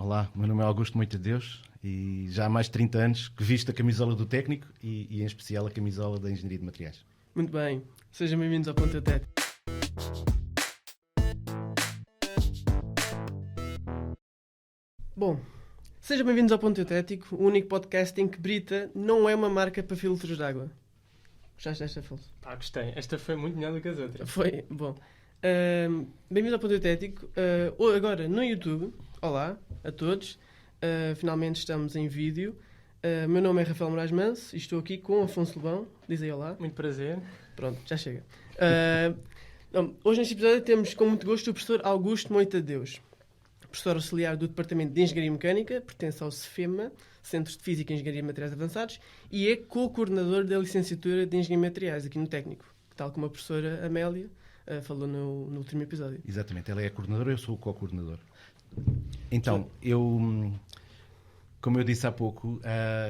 Olá, meu nome é Augusto Moita de Deus e já há mais de 30 anos que visto a camisola do técnico e em especial a camisola da Engenharia de Materiais. Muito bem, sejam bem-vindos ao Ponto Técnico. Bom, sejam bem-vindos ao Ponto Técnico, o único podcast em que Brita não é uma marca para filtros de água. Gostaste desta, Afonso? Gostei. Esta foi muito melhor do que as outras. Foi, bom. Bem-vindos ao Ponto Técnico. Agora no YouTube, olá a todos. Finalmente estamos em vídeo. Meu nome é Rafael Moraes Manso e estou aqui com Afonso Lobão. Diz aí olá. Muito prazer. Pronto, já chega. Hoje neste episódio temos com muito gosto o professor Augusto Moita de Deus. Professor auxiliar do Departamento de Engenharia Mecânica, pertence ao CEFEMA, Centro de Física e Engenharia de Materiais Avançados, e é co-coordenador da licenciatura de Engenharia de Materiais aqui no Técnico, tal como a professora Amélia falou no último episódio. Exatamente, ela é a coordenadora, eu sou o co-coordenador. Então, como eu disse há pouco,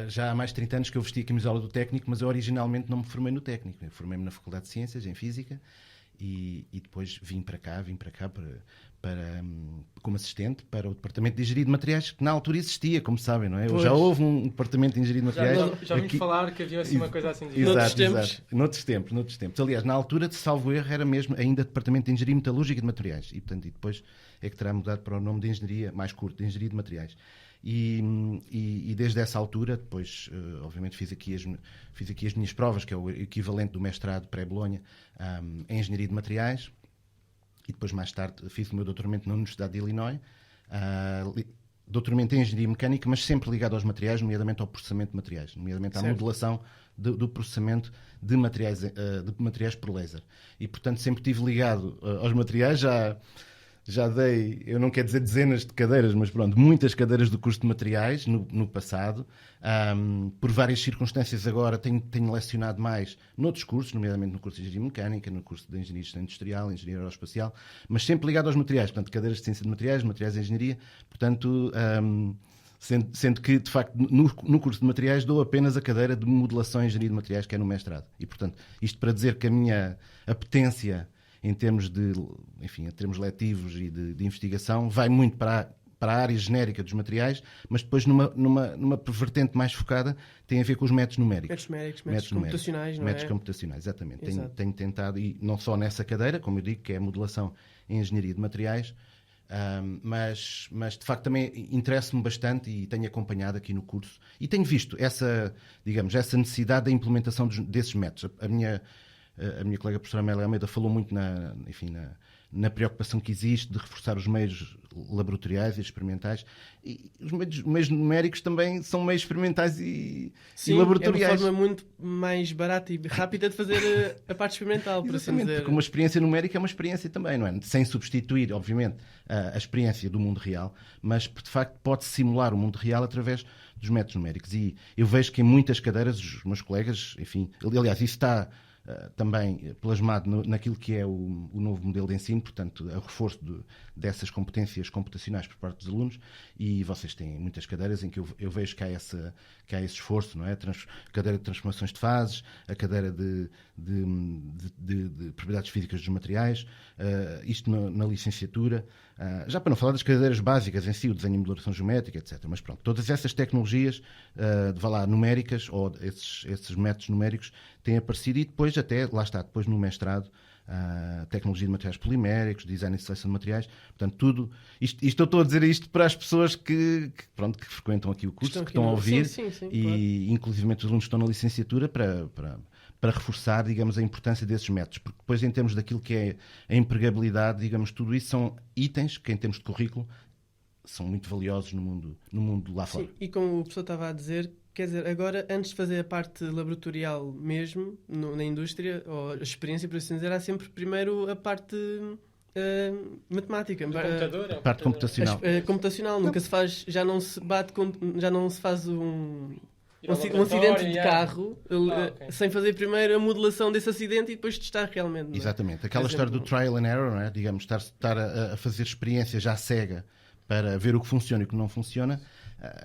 já há mais de 30 anos que eu vesti a camisola do técnico, mas eu originalmente não me formei no técnico. Eu formei-me na Faculdade de Ciências, em Física, e depois vim para cá como assistente para o Departamento de Engenharia de Materiais, que na altura existia, como sabem, não é? Pois. Já houve um Departamento de Engenharia de Materiais. Já ouvimos falar que havia assim uma coisa assim. Exato. Noutros tempos. Aliás, na altura, de salvo erro, era mesmo ainda Departamento de Engenharia Metalúrgica e de Materiais. E, portanto, depois é que terá mudado para o nome de Engenharia, mais curto, de Engenharia de Materiais. E desde essa altura, depois, obviamente, fiz aqui as minhas provas, que é o equivalente do mestrado pré-Bolonha, em Engenharia de Materiais. E depois, mais tarde, fiz o meu doutoramento na Universidade de Illinois. Doutoramento em Engenharia Mecânica, mas sempre ligado aos materiais, nomeadamente ao processamento de materiais, nomeadamente à modelação do processamento de materiais por laser. E, portanto, sempre estive ligado aos materiais. Já dei, eu não quero dizer dezenas de cadeiras, mas pronto, muitas cadeiras do curso de materiais no passado. Por várias circunstâncias agora tenho lecionado mais noutros cursos, nomeadamente no curso de Engenharia Mecânica, no curso de Engenharia Industrial, Engenharia Aeroespacial, mas sempre ligado aos materiais, portanto, cadeiras de Ciência de Materiais, Materiais de Engenharia, portanto, sendo que, de facto, no curso de materiais dou apenas a cadeira de modelação em Engenharia de Materiais, que é no mestrado. E, portanto, isto para dizer que a minha apetência em termos letivos e de investigação, vai muito para a área genérica dos materiais, mas depois numa vertente mais focada tem a ver com os métodos numéricos. Métodos computacionais, não é? Métodos computacionais, exatamente. Tenho tentado, e não só nessa cadeira, como eu digo, que é a modelação em engenharia de materiais, mas de facto também interessa-me bastante e tenho acompanhado aqui no curso e tenho visto essa necessidade da implementação desses métodos. A minha colega professora Amélia Almeida falou muito na preocupação que existe de reforçar os meios laboratoriais e experimentais. E os meios numéricos também são meios experimentais e laboratoriais. É uma forma muito mais barata e rápida de fazer a parte experimental, por assim dizer. Porque uma experiência numérica é uma experiência também, não é? Sem substituir, obviamente, a experiência do mundo real, mas, de facto, pode simular o mundo real através dos métodos numéricos. E eu vejo que em muitas cadeiras, os meus colegas, aliás, isso está também plasmado naquilo que é o novo modelo de ensino, portanto, o reforço dessas competências computacionais por parte dos alunos, e vocês têm muitas cadeiras em que eu vejo que há esse esforço, não é? A cadeira de transformações de fases, a cadeira de propriedades físicas dos materiais, isto na licenciatura, já para não falar das cadeiras básicas em si, o desenho e modelação geométrica, etc. Mas pronto, todas essas tecnologias numéricas, ou esses métodos numéricos, têm aparecido, e depois depois no mestrado, tecnologia de materiais poliméricos, design e seleção de materiais, portanto, tudo. Isto eu estou a dizer isto para as pessoas que frequentam aqui o curso, que estão a ouvir, sim, e claro. inclusivamente os alunos que estão na licenciatura para reforçar, digamos, a importância desses métodos, porque depois, em termos daquilo que é a empregabilidade, digamos, tudo isso são itens que, em termos de currículo, são muito valiosos no mundo lá fora. Sim, e como o professor estava a dizer, quer dizer, agora, antes de fazer a parte laboratorial mesmo, na indústria, ou a experiência, por assim dizer, há sempre primeiro a parte matemática. A parte computacional. Computacional, nunca se faz, já não se faz um acidente de carro sem fazer primeiro a modelação desse acidente e depois testar realmente. Não é? Exatamente. Aquela história do trial and error, não é? Digamos, estar a fazer experiência já cega para ver o que funciona e o que não funciona,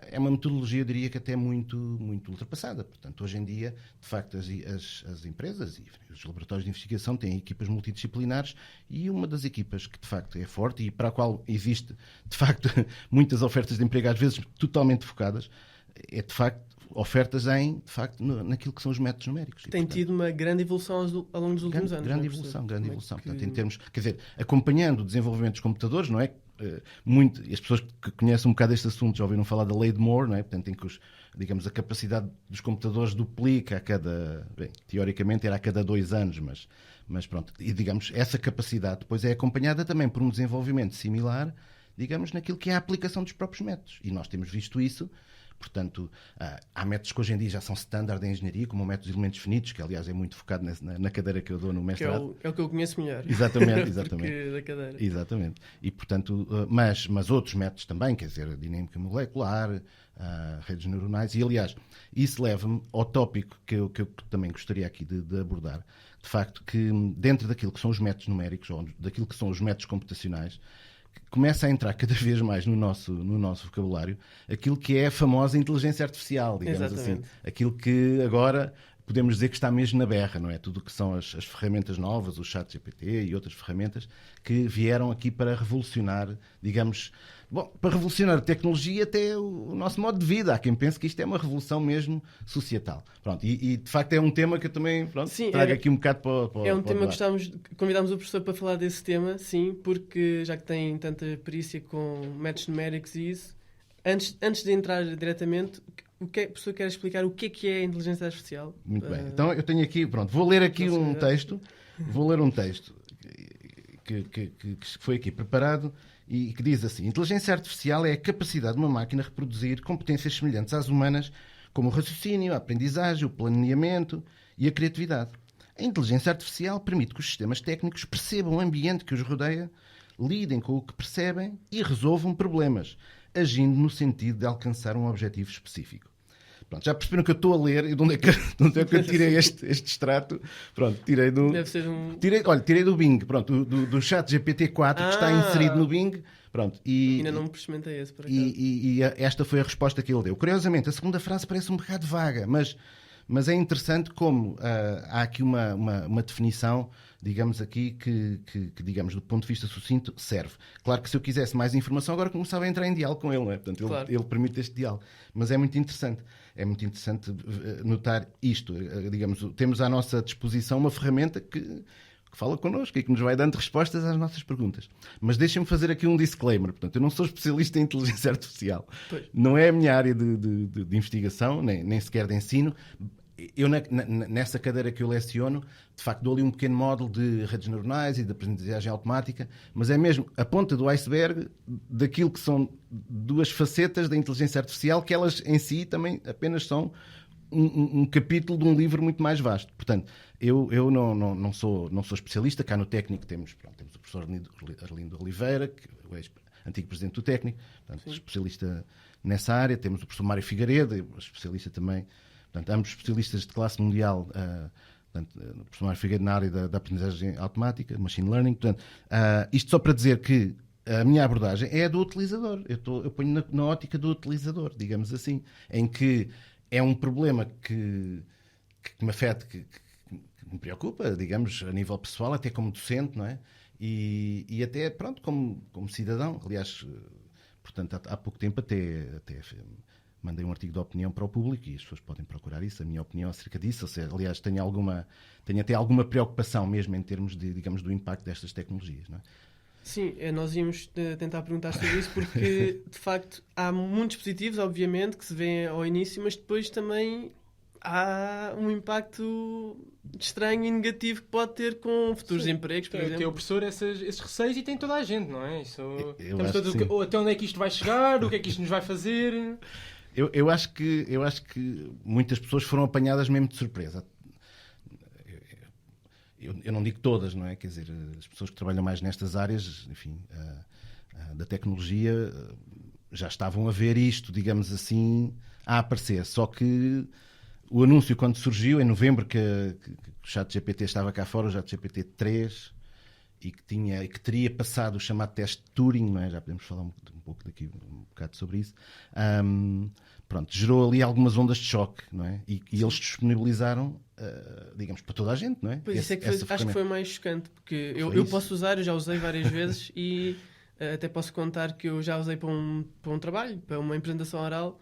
é uma metodologia, eu diria que até muito, muito ultrapassada. Portanto, hoje em dia, de facto, as empresas e os laboratórios de investigação têm equipas multidisciplinares, e uma das equipas que, de facto, é forte e para a qual existe, de facto, muitas ofertas de emprego, às vezes totalmente focadas, é, de facto, ofertas naquilo que são os métodos numéricos. Tem tido uma grande evolução ao longo dos últimos anos. Grande evolução. Portanto, em termos, quer dizer, acompanhando o desenvolvimento dos computadores, não é? Muito, e as pessoas que conhecem um bocado este assunto já ouviram falar da lei de Moore, não é? Portanto, em que digamos, a capacidade dos computadores duplica teoricamente era a cada 2 anos, mas pronto, e digamos, essa capacidade depois é acompanhada também por um desenvolvimento similar, digamos, naquilo que é a aplicação dos próprios métodos. E nós temos visto isso. Portanto, há métodos que hoje em dia já são standard em engenharia, como o método de elementos finitos, que aliás é muito focado na cadeira que eu dou no mestrado. É o que eu conheço melhor. Exatamente. Da cadeira. Exatamente. E, portanto, mas outros métodos também, quer dizer, a dinâmica molecular, redes neuronais, e aliás, isso leva-me ao tópico que eu também gostaria aqui de abordar, de facto, que dentro daquilo que são os métodos numéricos, ou daquilo que são os métodos computacionais, começa a entrar cada vez mais no nosso vocabulário aquilo que é a famosa inteligência artificial, digamos Exatamente. assim. Aquilo que agora podemos dizer que está mesmo na berra, não é? Tudo o que são as ferramentas novas, o ChatGPT e outras ferramentas que vieram aqui para revolucionar, digamos, para revolucionar a tecnologia até o nosso modo de vida. Há quem pense que isto é uma revolução mesmo societal. Pronto, e de facto é um tema que eu também trago aqui um bocado para é um tema que convidámos o professor para falar desse tema, sim, porque já que tem tanta perícia com métodos numéricos e isso, antes de entrar diretamente, o professor quer explicar o que é a inteligência artificial? Muito bem. Então eu tenho aqui, vou ler aqui um texto. Vou ler um texto que foi aqui preparado e que diz assim: inteligência artificial é a capacidade de uma máquina reproduzir competências semelhantes às humanas, como o raciocínio, a aprendizagem, o planeamento e a criatividade. A inteligência artificial permite que os sistemas técnicos percebam o ambiente que os rodeia, lidem com o que percebem e resolvam problemas, agindo no sentido de alcançar um objetivo específico. Pronto, já perceberam que eu estou a ler e de onde é que eu tirei este extrato? Pronto, tirei do... Deve ser tirei do Bing, pronto, do ChatGPT 4 que está inserido no Bing. Pronto, ainda não me experimentei esse, por acaso. E esta foi a resposta que ele deu. Curiosamente, a segunda frase parece um bocado vaga, mas é interessante como há aqui uma definição, digamos aqui, que, digamos, do ponto de vista sucinto, serve. Claro que se eu quisesse mais informação, agora começava a entrar em diálogo com ele, não é? Portanto, claro. ele permite este diálogo. Mas é muito interessante. É muito interessante notar isto. Digamos, temos à nossa disposição uma ferramenta que fala connosco e que nos vai dando respostas às nossas perguntas. Mas deixem-me fazer aqui um disclaimer. Portanto, eu não sou especialista em inteligência artificial. Pois. Não é a minha área de investigação, nem sequer de ensino. Eu, nessa cadeira que eu leciono, de facto, dou ali um pequeno módulo de redes neuronais e de aprendizagem automática, mas é mesmo a ponta do iceberg daquilo que são duas facetas da inteligência artificial, que elas em si também apenas são um capítulo de um livro muito mais vasto. Portanto, eu não sou especialista. Cá no técnico temos o professor Arlindo Oliveira, que é o antigo presidente do técnico, portanto, especialista nessa área. Temos o professor Mário Figueiredo, especialista também. Portanto, ambos especialistas de classe mundial, o professor Mário Figueiredo na área da aprendizagem automática, machine learning. Portanto, isto só para dizer que a minha abordagem é a do utilizador. Eu ponho na ótica do utilizador, digamos assim, em que é um problema que me afeta, que me preocupa, digamos, a nível pessoal, até como docente, não é? E até, como cidadão. Aliás, portanto, há pouco tempo até mandei um artigo de opinião para o público e as pessoas podem procurar isso, a minha opinião acerca disso. Ou seja, aliás, tenho até alguma preocupação mesmo em termos digamos, do impacto destas tecnologias, não é? Sim, nós íamos tentar perguntar sobre isso porque, de facto, há muitos positivos, obviamente, que se vêem ao início, mas depois também há um impacto estranho e negativo que pode ter com futuros empregos, por exemplo. Tem o professor esses receios e tem toda a gente, não é? Eu acho que sim. Até onde é que isto vai chegar, o que é que isto nos vai fazer... Eu acho que muitas pessoas foram apanhadas mesmo de surpresa. Eu não digo todas, não é? Quer dizer, as pessoas que trabalham mais nestas áreas, enfim, da tecnologia, já estavam a ver isto, digamos assim, a aparecer. Só que o anúncio, quando surgiu, em novembro, que o ChatGPT estava cá fora, o ChatGPT 3, e que teria passado o chamado teste de Turing, não é? Já podemos falar um pouco daqui, um bocado sobre isso. Pronto, gerou ali algumas ondas de choque, não é? E eles disponibilizaram, digamos, para toda a gente, não é? Pois isso é que acho que foi mais chocante, porque eu posso usar, eu já usei várias vezes e até posso contar que eu já usei para um trabalho, para uma apresentação oral.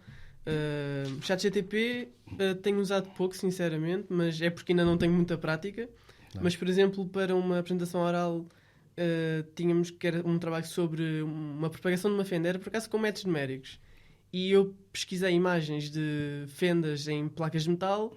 ChatGPT tenho usado pouco, sinceramente, mas é porque ainda não tenho muita prática. Não. Mas, por exemplo, para uma apresentação oral tínhamos que era um trabalho sobre uma propagação de uma fenda, era por acaso com métodos numéricos. E eu pesquisei imagens de fendas em placas de metal.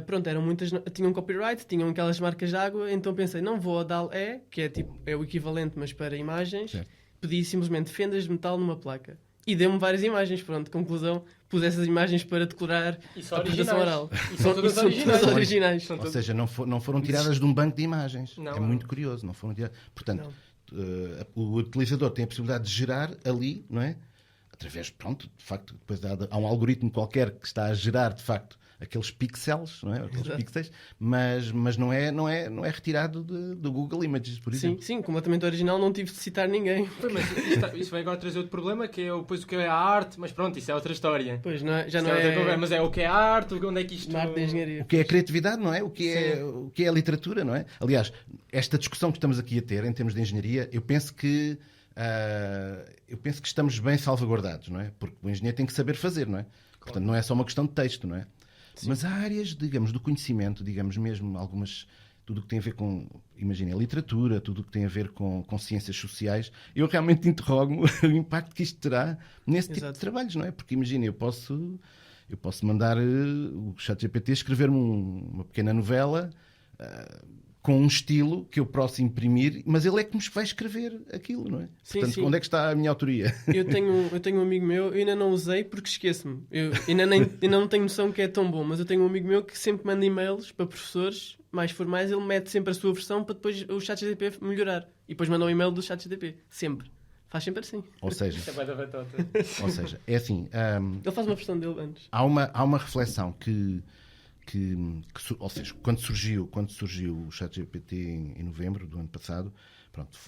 Pronto, eram muitas, tinham copyright, tinham aquelas marcas de água, então pensei, não vou a DAL-E, que é, tipo, é o equivalente, mas para imagens, pedi simplesmente fendas de metal numa placa. E deu-me várias imagens, pronto, conclusão, pus essas imagens para decorar a apresentação oral. E são todas originais. Ou seja, não foram tiradas de um banco de imagens. Não, é muito curioso, não foram tiradas. Portanto, o utilizador tem a possibilidade de gerar ali, não é? Através, pronto, de facto, depois há um algoritmo qualquer que está a gerar, de facto, aqueles pixels, não é? Aqueles pixels, mas não é retirado do Google Images, por exemplo. Sim, completamente original, não tive de citar ninguém. Mas isso vai agora trazer outro problema, que é depois o que é a arte, mas pronto, isso é outra história. Pois, já não é... Mas é o que é a arte, onde é que isto... Na arte da engenharia. O que é a criatividade, não é? O que é a literatura, não é? Aliás, esta discussão que estamos aqui a ter, em termos de engenharia, eu penso que estamos bem salvaguardados, não é? Porque o engenheiro tem que saber fazer, não é? Claro. Portanto, não é só uma questão de texto, não é? Sim. Mas há áreas, digamos, do conhecimento, digamos mesmo, algumas, tudo o que tem a ver com, imagina, literatura, tudo o que tem a ver com ciências sociais, eu realmente interrogo-me o impacto que isto terá nesse tipo de trabalhos, não é? Porque, imagina, eu posso mandar o ChatGPT escrever-me uma pequena novela com um estilo que eu posso imprimir, mas ele é que me vai escrever aquilo, não é? Sim, portanto, onde é que está a minha autoria? Eu tenho um amigo meu, eu ainda não usei porque esqueço-me. Eu ainda não tenho noção que é tão bom, mas eu tenho um amigo meu que sempre manda e-mails para professores mais formais, ele mete sempre a sua versão para depois o ChatGPT melhorar. E depois manda um e-mail do ChatGPT. Sempre. Faz sempre assim. Ou seja, é assim... ele faz uma versão dele antes. Há uma reflexão ou seja, quando surgiu o ChatGPT em novembro do ano passado, pronto,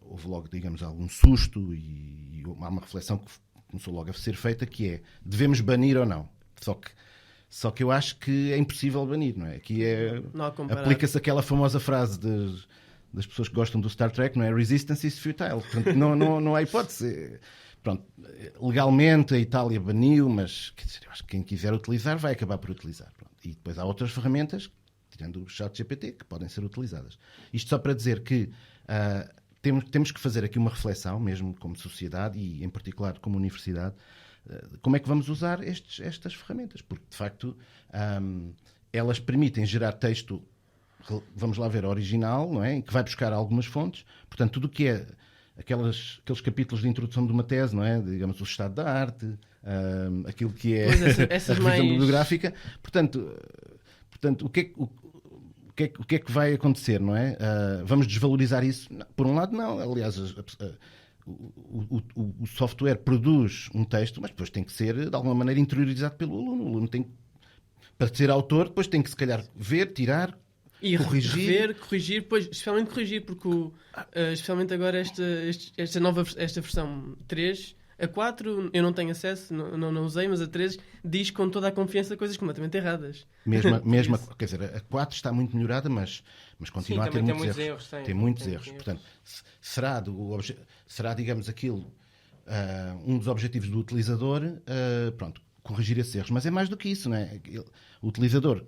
houve logo, digamos, algum susto e há uma reflexão que começou logo a ser feita, que é, devemos banir ou não? Só que eu acho que é impossível banir, não é? Aqui aplica-se aquela famosa frase das pessoas que gostam do Star Trek, não é? Resistance is futile. Portanto, não há hipótese. Pronto, legalmente a Itália baniu, mas quer dizer, eu acho que quem quiser utilizar vai acabar por utilizar. Pronto. E depois há outras ferramentas, tirando o ChatGPT, que podem ser utilizadas. Isto só para dizer que temos que fazer aqui uma reflexão, mesmo como sociedade e em particular como universidade, como é que vamos usar estas ferramentas. Porque, de facto, elas permitem gerar texto, vamos lá ver, original, não é? Que vai buscar algumas fontes. Portanto, tudo o que é aqueles capítulos de introdução de uma tese, não é? Digamos, o estado da arte, aquilo que é a revisão bibliográfica. Portanto, o que é que vai acontecer, não é? Vamos desvalorizar isso? Por um lado, não. Aliás, o software produz um texto, mas depois tem que ser, de alguma maneira, interiorizado pelo aluno. O aluno tem, para ser autor, depois tem que, se calhar, ver, tirar... E corrigir, depois, especialmente corrigir, porque especialmente agora esta versão 3, a 4 eu não tenho acesso, não usei, mas a 3 diz com toda a confiança coisas completamente erradas. Mesmo quer dizer, a 4 está muito melhorada, mas continua a ter muitos erros. Tem muitos erros. Portanto, será, digamos, aquilo um dos objetivos do utilizador, pronto, corrigir esses erros. Mas é mais do que isso, não é? O utilizador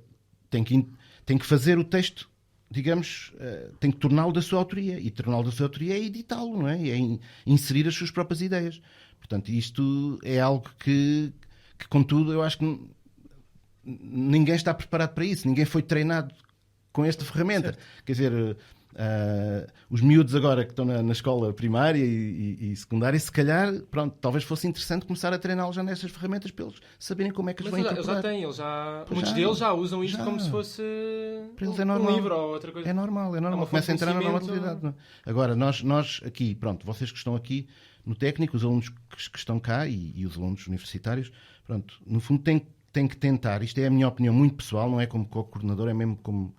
tem que fazer o texto, digamos, tem que torná-lo da sua autoria. E torná-lo da sua autoria é editá-lo, não é? É inserir as suas próprias ideias. Portanto, isto é algo que contudo, eu acho que ninguém está preparado para isso. Ninguém foi treinado com esta ferramenta. Certo. Quer dizer, os miúdos agora que estão na escola primária e secundária, se calhar, pronto, talvez fosse interessante começar a treiná-los já nestas ferramentas para eles saberem como é que as vão incorporar. Muitos deles já usam isto como se fosse um livro ou outra coisa. É normal. Começa a entrar na normalidade. Não? Agora, nós aqui, pronto, vocês que estão aqui no técnico, os alunos que estão cá e os alunos universitários, pronto, no fundo têm que tentar, isto é a minha opinião muito pessoal, não é como coordenador, é mesmo como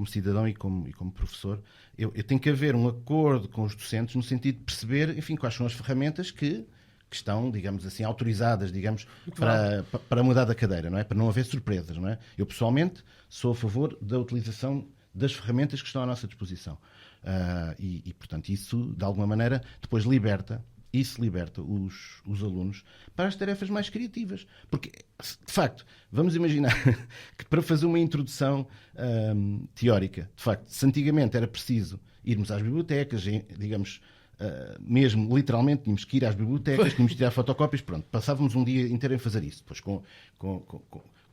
cidadão e como professor, eu tenho que haver um acordo com os docentes no sentido de perceber, enfim, quais são as ferramentas que estão, digamos assim, autorizadas, digamos, para mudar da cadeira, não é? Para não haver surpresas, não é? Eu, pessoalmente, sou a favor da utilização das ferramentas que estão à nossa disposição. Portanto, isso, de alguma maneira, depois liberta os alunos para as tarefas mais criativas. Porque, de facto, vamos imaginar que para fazer uma introdução teórica, de facto, se antigamente era preciso irmos às bibliotecas, digamos, mesmo literalmente tínhamos que ir às bibliotecas, tínhamos que tirar fotocópias, pronto, passávamos um dia inteiro em fazer isso. Depois com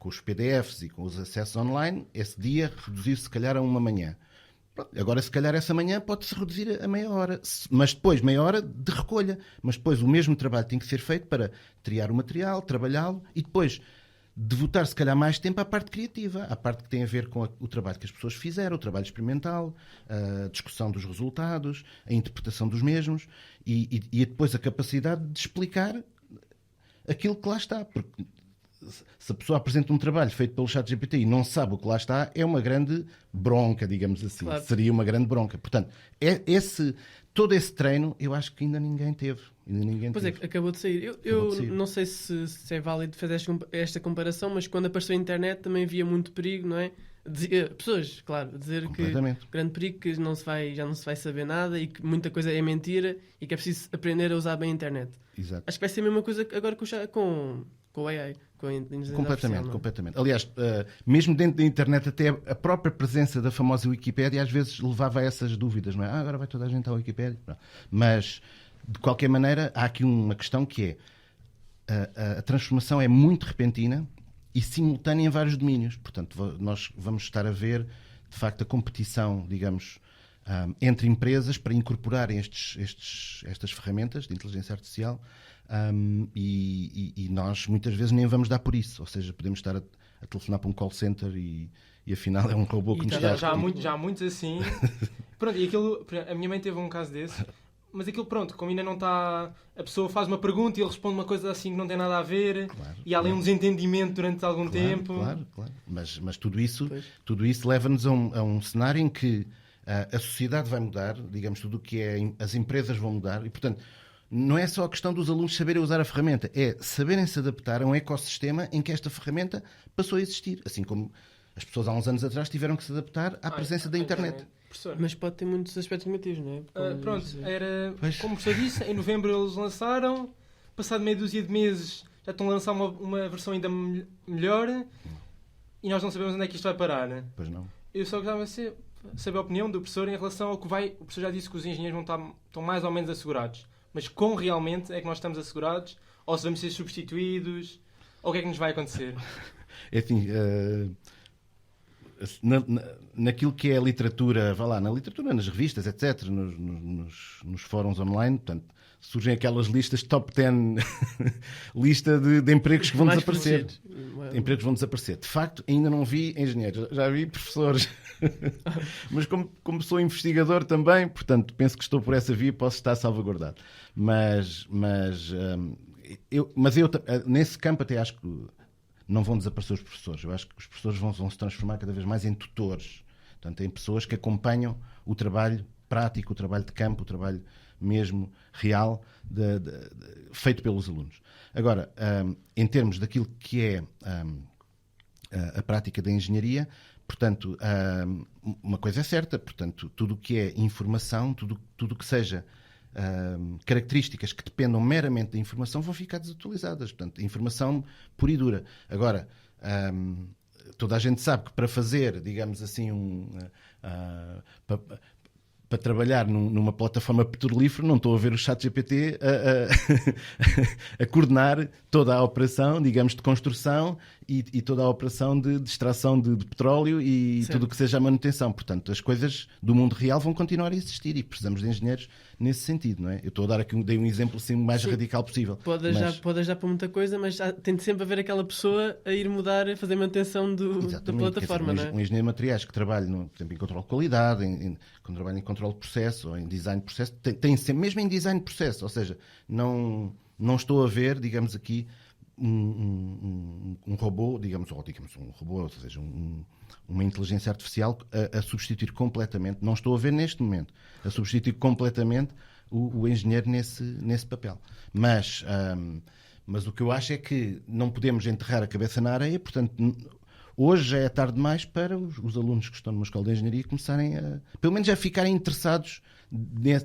os PDFs e com os acessos online, esse dia reduziu-se se calhar a uma manhã. Pronto, agora se calhar essa manhã pode-se reduzir a meia hora, mas depois meia hora de recolha, mas depois o mesmo trabalho tem que ser feito para triar o material, trabalhá-lo e depois devotar se calhar mais tempo à parte criativa, à parte que tem a ver com o trabalho que as pessoas fizeram, o trabalho experimental, a discussão dos resultados, a interpretação dos mesmos e depois a capacidade de explicar aquilo que lá está. Porque se a pessoa apresenta um trabalho feito pelo ChatGPT e não sabe o que lá está, é uma grande bronca, digamos assim. Claro. Seria uma grande bronca. Portanto, todo esse treino eu acho que ainda ninguém teve. Pois é, acabou de sair. Eu não sei se é válido fazer esta comparação, mas quando apareceu a internet também havia muito perigo, não é? Pessoas, claro, dizer que grande perigo que já não se vai saber nada e que muita coisa é mentira e que é preciso aprender a usar bem a internet. Exato. Acho que vai ser a mesma coisa agora com o AI. Completamente. Aliás, mesmo dentro da internet, até a própria presença da famosa Wikipédia às vezes levava a essas dúvidas, não é? Agora vai toda a gente à Wikipédia. Não. Mas, de qualquer maneira, há aqui uma questão que é a transformação é muito repentina e simultânea em vários domínios. Portanto, nós vamos estar a ver, de facto, a competição, digamos, entre empresas para incorporarem estas ferramentas de inteligência artificial. E nós muitas vezes nem vamos dar por isso, ou seja, podemos estar a telefonar para um call center e afinal é um robô que nos está... Já há muitos assim. Pronto, e aquilo, a minha mãe teve um caso desse, mas aquilo, pronto, como ainda não está... A pessoa faz uma pergunta e ele responde uma coisa assim que não tem nada a ver, claro, e há ali um desentendimento durante algum tempo. Claro. Mas tudo isso leva-nos a um cenário em que a sociedade vai mudar, digamos, tudo o que as empresas vão mudar, e portanto não é só a questão dos alunos saberem usar a ferramenta, é saberem se adaptar a um ecossistema em que esta ferramenta passou a existir. Assim como as pessoas há uns anos atrás tiveram que se adaptar à presença da internet. Mas pode ter muitos aspectos negativos, não é? Pronto, como o professor disse, em novembro eles lançaram, passado meia dúzia de meses já estão a lançar uma versão ainda melhor e nós não sabemos onde é que isto vai parar. Né? Pois não. Eu só gostava de saber a opinião do professor em relação ao que vai... O professor já disse que os engenheiros estão mais ou menos assegurados. Mas como realmente é que nós estamos assegurados? Ou se vamos ser substituídos? Ou o que é que nos vai acontecer? É assim, naquilo que é a literatura, vá lá, na literatura, nas revistas, etc., nos fóruns online, portanto, surgem aquelas listas top 10 lista de empregos que vão desaparecer. Empregos que vão desaparecer. De facto, ainda não vi engenheiros, já vi professores. Mas como sou investigador também, portanto, penso que estou por essa via e posso estar salvaguardado. Mas eu nesse campo até acho que não vão desaparecer os professores. Eu acho que os professores vão se transformar cada vez mais em tutores. Portanto, em pessoas que acompanham o trabalho prático, o trabalho de campo, o trabalho mesmo real feito pelos alunos. Agora, em termos daquilo que é a prática da engenharia, portanto, uma coisa é certa, portanto, tudo o que é informação, tudo o que seja características que dependam meramente da informação vão ficar desatualizadas. Portanto, informação pura e dura. Agora, toda a gente sabe que para fazer, digamos assim, para trabalhar numa plataforma petrolífera, não estou a ver o ChatGPT a coordenar toda a operação, digamos, de construção e toda a operação de extração de petróleo e certo. Tudo o que seja a manutenção. Portanto, as coisas do mundo real vão continuar a existir e precisamos de engenheiros nesse sentido, não é? Eu estou a dar aqui dei um exemplo assim, o mais radical possível. Pode ajudar para muita coisa, mas tem de sempre haver aquela pessoa a ir mudar, a fazer manutenção da plataforma, dizer, não é? Um engenheiro de materiais que trabalha, por exemplo, em controle de qualidade, quando trabalha em controle de processo ou em design de processo, tem sempre, mesmo em design de processo, ou seja, não estou a ver, digamos aqui, um robô, digamos um robô, ou seja, uma inteligência artificial a substituir completamente, não estou a ver neste momento, a substituir completamente o engenheiro nesse papel. Mas o que eu acho é que não podemos enterrar a cabeça na areia, portanto, hoje já é tarde demais para os alunos que estão numa escola de engenharia começarem pelo menos a ficarem interessados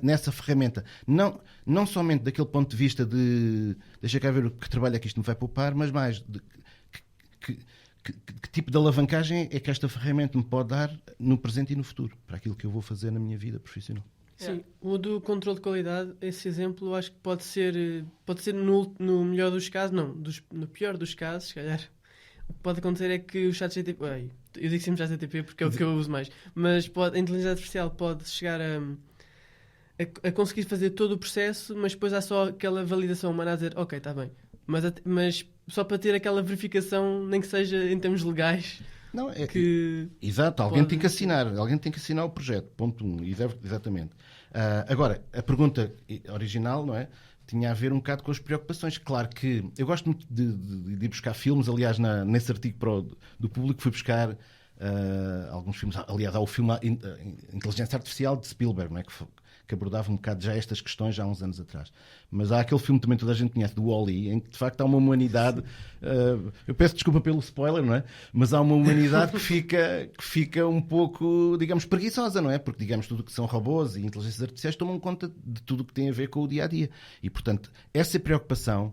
nessa ferramenta. Não somente daquele ponto de vista de deixa cá ver o que trabalho é que isto me vai poupar, mas mais de que tipo de alavancagem é que esta ferramenta me pode dar no presente e no futuro, para aquilo que eu vou fazer na minha vida profissional. Sim, o do controle de qualidade, esse exemplo, eu acho que pode ser no melhor dos casos, não, no pior dos casos, se calhar. O que pode acontecer é que o ChatGPT, eu digo sempre ChatGPT porque é o que eu uso mais, mas a inteligência artificial pode chegar a conseguir fazer todo o processo, mas depois há só aquela validação humana a dizer, ok, está bem, mas só para ter aquela verificação, nem que seja em termos legais. Não, Exato, alguém tem que assinar o projeto, ponto 1, exatamente. Agora, a pergunta original, não é? Tinha a ver um bocado com as preocupações. Claro que eu gosto muito de ir buscar filmes, aliás, nesse artigo do Público fui buscar alguns filmes, aliás, há o filme Inteligência Artificial de Spielberg, não é? Que abordava um bocado já estas questões já há uns anos atrás. Mas há aquele filme que também toda a gente conhece, do Wall-E, em que de facto há uma humanidade, eu peço desculpa pelo spoiler, não é? Mas há uma humanidade que fica um pouco, digamos, preguiçosa, não é? Porque, digamos, tudo que são robôs e inteligências artificiais tomam conta de tudo o que tem a ver com o dia-a-dia. E, portanto, essa preocupação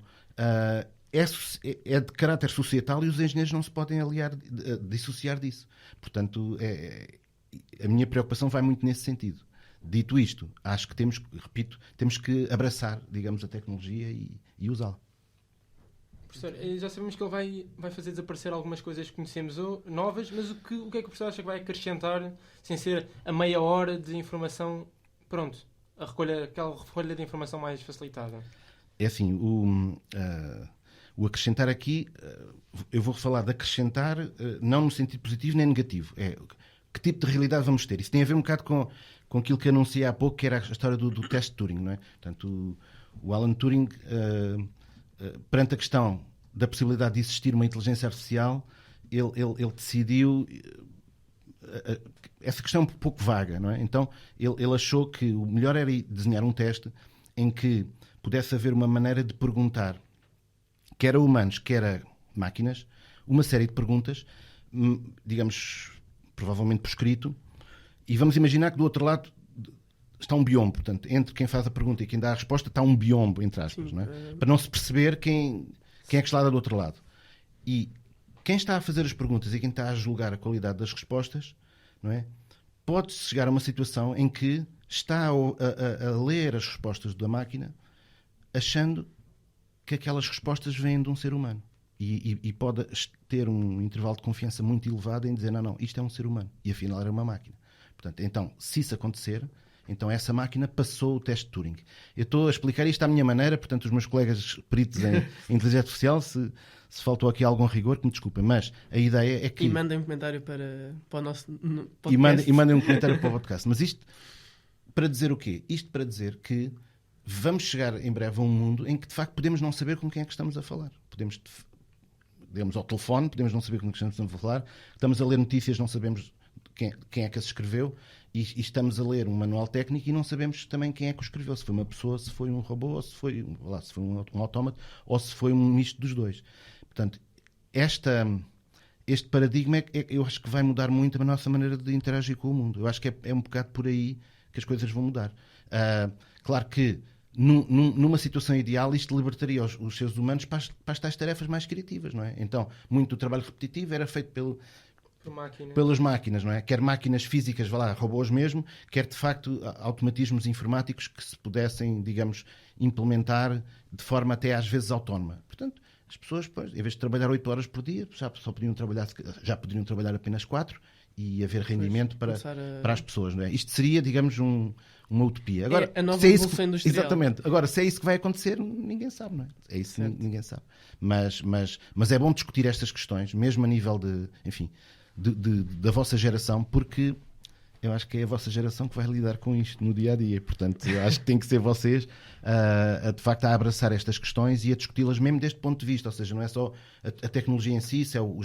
é de caráter societal e os engenheiros não se podem dissociar disso. Portanto, a minha preocupação vai muito nesse sentido. Dito isto, acho que temos que abraçar, digamos, a tecnologia e usá-la. Professor, já sabemos que ele vai fazer desaparecer algumas coisas que conhecemos novas, mas o que é que o professor acha que vai acrescentar sem ser a meia hora de informação, pronto, aquela recolha de informação mais facilitada? É assim, o acrescentar aqui, eu vou falar de acrescentar, não no sentido positivo nem negativo. Que tipo de realidade vamos ter? Isso tem a ver um bocado com aquilo que anunciei há pouco, que era a história do teste de Turing, não é? Portanto, o Alan Turing, perante a questão da possibilidade de existir uma inteligência artificial, ele decidiu... essa questão é um pouco vaga, não é? Então, ele achou que o melhor era desenhar um teste em que pudesse haver uma maneira de perguntar, quer a humanos, quer a máquinas, uma série de perguntas, digamos, provavelmente por escrito, e vamos imaginar que do outro lado está um biombo. Portanto, entre quem faz a pergunta e quem dá a resposta está um biombo, entre aspas. Não é? Para não se perceber quem é que está lá do outro lado. E quem está a fazer as perguntas e quem está a julgar a qualidade das respostas, não é? Pode-se chegar a uma situação em que está a ler as respostas da máquina achando que aquelas respostas vêm de um ser humano. E pode ter um intervalo de confiança muito elevado em dizer não, isto é um ser humano. E afinal era uma máquina. Portanto, então, se isso acontecer, então essa máquina passou o teste de Turing. Eu estou a explicar isto à minha maneira, portanto, os meus colegas peritos em inteligência artificial, se faltou aqui algum rigor, que me desculpem, mas a ideia é que... E mandem um comentário para o nosso podcast. E mandem um comentário para o podcast. Mas isto para dizer o quê? Isto para dizer que vamos chegar em breve a um mundo em que, de facto, podemos não saber com quem é que estamos a falar. Podemos ao telefone, podemos não saber com quem estamos a falar, estamos a ler notícias, não sabemos quem é que as escreveu, e estamos a ler um manual técnico e não sabemos também quem é que o escreveu, se foi uma pessoa, se foi um robô, ou se foi um autómato, ou se foi um misto dos dois. Portanto, este paradigma eu acho que vai mudar muito a nossa maneira de interagir com o mundo. Eu acho que é um bocado por aí que as coisas vão mudar. Claro que numa situação ideal isto libertaria os seres humanos para as tais tarefas mais criativas, não é? Então, muito do trabalho repetitivo era feito pelas máquinas, não é? Quer máquinas físicas, robôs mesmo, quer de facto automatismos informáticos que se pudessem, digamos, implementar de forma até às vezes autónoma. Portanto, as pessoas, em vez de trabalhar 8 horas por dia, já poderiam trabalhar apenas 4 e haver rendimento para as pessoas, não é? Isto seria, digamos, uma utopia. Agora, a nova revolução industrial. Exatamente. Agora, se é isso que vai acontecer, ninguém sabe, não é? É isso que ninguém sabe. Mas é bom discutir estas questões, mesmo a nível da vossa geração, porque eu acho que é a vossa geração que vai lidar com isto no dia a dia. Portanto, eu acho que tem que ser vocês de facto a abraçar estas questões e a discuti-las mesmo deste ponto de vista. Ou seja, não é só a tecnologia em si, se é o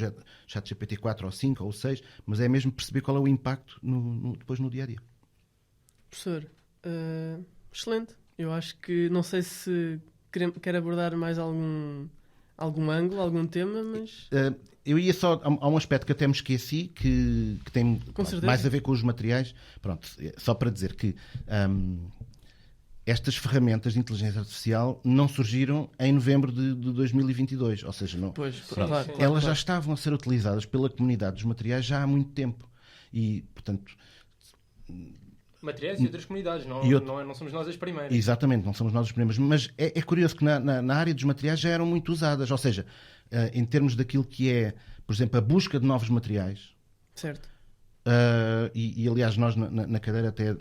ChatGPT 4 ou 5 ou 6, mas é mesmo perceber qual é o impacto depois no dia a dia. Professor, excelente. Eu acho que não sei se quer abordar mais algum ângulo, algum tema, mas... Eu ia só... Há um aspecto que até me esqueci que tem mais a ver com os materiais. Pronto, só para dizer que estas ferramentas de inteligência artificial não surgiram em novembro de 2022. Ou seja, não, elas já estavam a ser utilizadas pela comunidade dos materiais já há muito tempo. E, portanto... Materiais e outras comunidades, não somos nós as primeiras. Exatamente, não somos nós as primeiras. Mas é curioso que na área dos materiais já eram muito usadas. Ou seja, em termos daquilo que é, por exemplo, a busca de novos materiais. Certo. E aliás, nós na cadeira até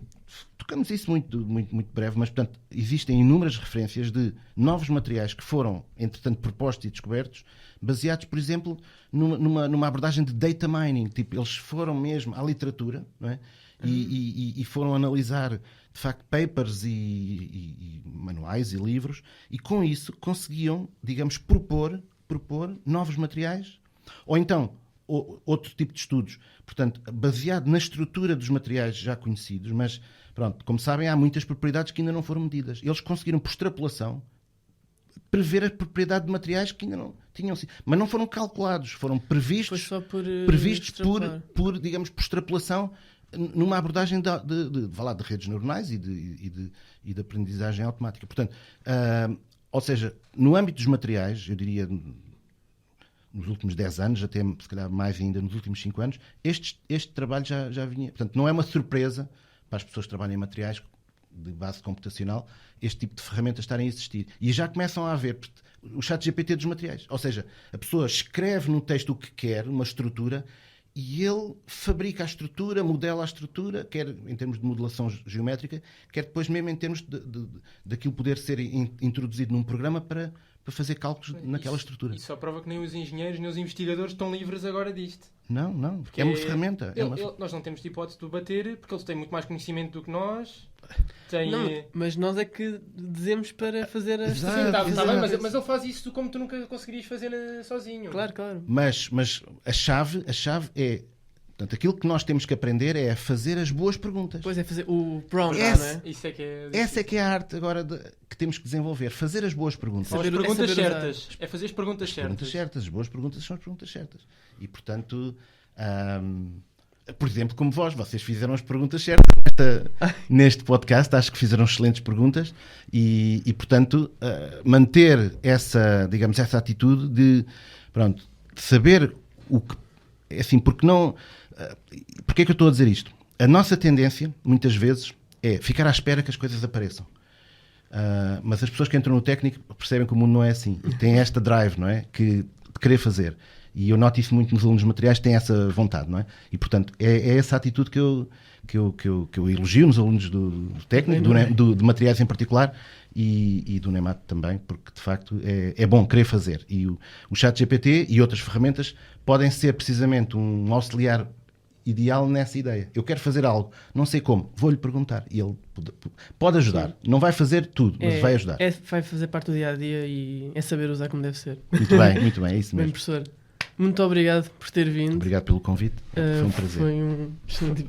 tocamos isso muito breve, mas portanto, existem inúmeras referências de novos materiais que foram, entretanto, propostos e descobertos, baseados, por exemplo, numa abordagem de data mining. Tipo, eles foram mesmo à literatura, não é? E foram analisar, de facto, papers e manuais e livros, e com isso conseguiam, digamos, propor novos materiais, ou então outro tipo de estudos, portanto, baseado na estrutura dos materiais já conhecidos, mas, pronto, como sabem, há muitas propriedades que ainda não foram medidas. Eles conseguiram, por extrapolação, prever a propriedade de materiais que ainda não tinham sido, mas não foram calculados, foram previstos por, digamos, por extrapolação, numa abordagem de redes neuronais e de aprendizagem automática. Portanto, ou seja, no âmbito dos materiais, eu diria nos últimos 10 anos, até se calhar mais ainda nos últimos 5 anos, este trabalho já vinha. Portanto, não é uma surpresa para as pessoas que trabalham em materiais de base computacional este tipo de ferramentas estarem a existir. E já começam a haver o ChatGPT dos materiais. Ou seja, a pessoa escreve no texto o que quer, uma estrutura, e ele fabrica a estrutura, modela a estrutura, quer em termos de modelação geométrica, quer depois mesmo em termos daquilo poder ser introduzido num programa para fazer cálculos naquela estrutura. Isso só prova que nem os engenheiros nem os investigadores estão livres agora disto. Não. Porque é uma ferramenta. Nós não temos hipótese de bater, porque eles têm muito mais conhecimento do que nós. Não, mas nós é que dizemos para fazer a... Sim, está bem, mas ele faz isso como tu nunca conseguirias fazer sozinho. Claro. Mas a chave é... Portanto, aquilo que nós temos que aprender é a fazer as boas perguntas. Pois é, fazer o prompt, não é? Isso é que é... Essa é que é a arte agora que temos que desenvolver. Fazer as boas perguntas. As perguntas certas. É fazer as perguntas certas. As boas perguntas são as perguntas certas. E, portanto... por exemplo, como vocês fizeram as perguntas certas neste podcast, acho que fizeram excelentes perguntas e portanto, manter essa atitude de saber o que... Assim, porque é que eu estou a dizer isto? A nossa tendência, muitas vezes, é ficar à espera que as coisas apareçam. Mas as pessoas que entram no técnico percebem que o mundo não é assim. E têm esta drive, não é? De querer fazer. E eu noto isso muito nos alunos materiais, têm essa vontade, não é? E, portanto, é essa atitude que eu elogio nos alunos do técnico, de materiais em particular, e do NEMAT também, porque, de facto, é bom querer fazer. E o ChatGPT e outras ferramentas podem ser, precisamente, um auxiliar ideal nessa ideia. Eu quero fazer algo, não sei como, vou-lhe perguntar. E ele pode ajudar. Sim. Não vai fazer tudo, mas vai ajudar. Vai fazer parte do dia-a-dia e é saber usar como deve ser. Muito bem, é isso mesmo. Bem, professor. Muito obrigado por ter vindo. Obrigado pelo convite. Foi um prazer.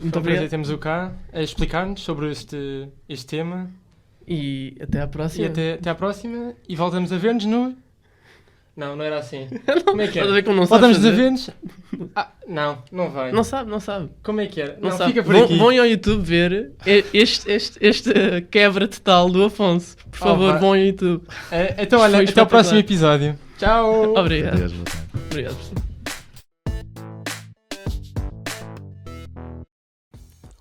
Muito obrigado. Temos o cá a explicar-nos sobre este tema. E até à próxima. Até à próxima. E voltamos a ver-nos no... Não era assim. Como é que é? Voltamos a ver-nos... Não vai. Não sabe. Como é que é? Não sabe. Fica por aqui. Vão ao YouTube ver este quebra total do Afonso. Por favor, vão ao YouTube. Então, olha, até ao próximo episódio. Tchau. Obrigado. Adeus, boa tarde. Obrigado.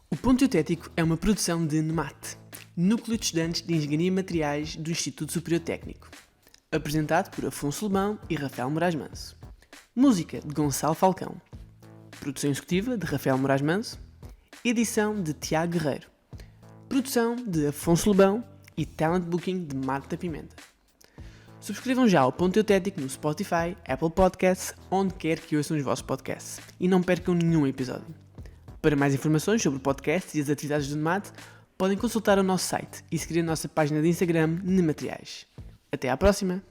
O Ponto Eutético é uma produção de NEMAT, Núcleo de Estudantes de Engenharia e Materiais do Instituto Superior Técnico. Apresentado por Afonso Lebão e Rafael Moraes Manso. Música de Gonçalo Falcão. Produção executiva de Rafael Moraes Manso. Edição de Tiago Guerreiro. Produção de Afonso Lebão e Talent Booking de Marta Pimenta. Subscrevam já o Ponto Eutético no Spotify, Apple Podcasts, onde quer que ouçam os vossos podcasts. E não percam nenhum episódio. Para mais informações sobre o podcast e as atividades do NEMAT, podem consultar o nosso site e seguir a nossa página de Instagram, Nemateriais. Até à próxima!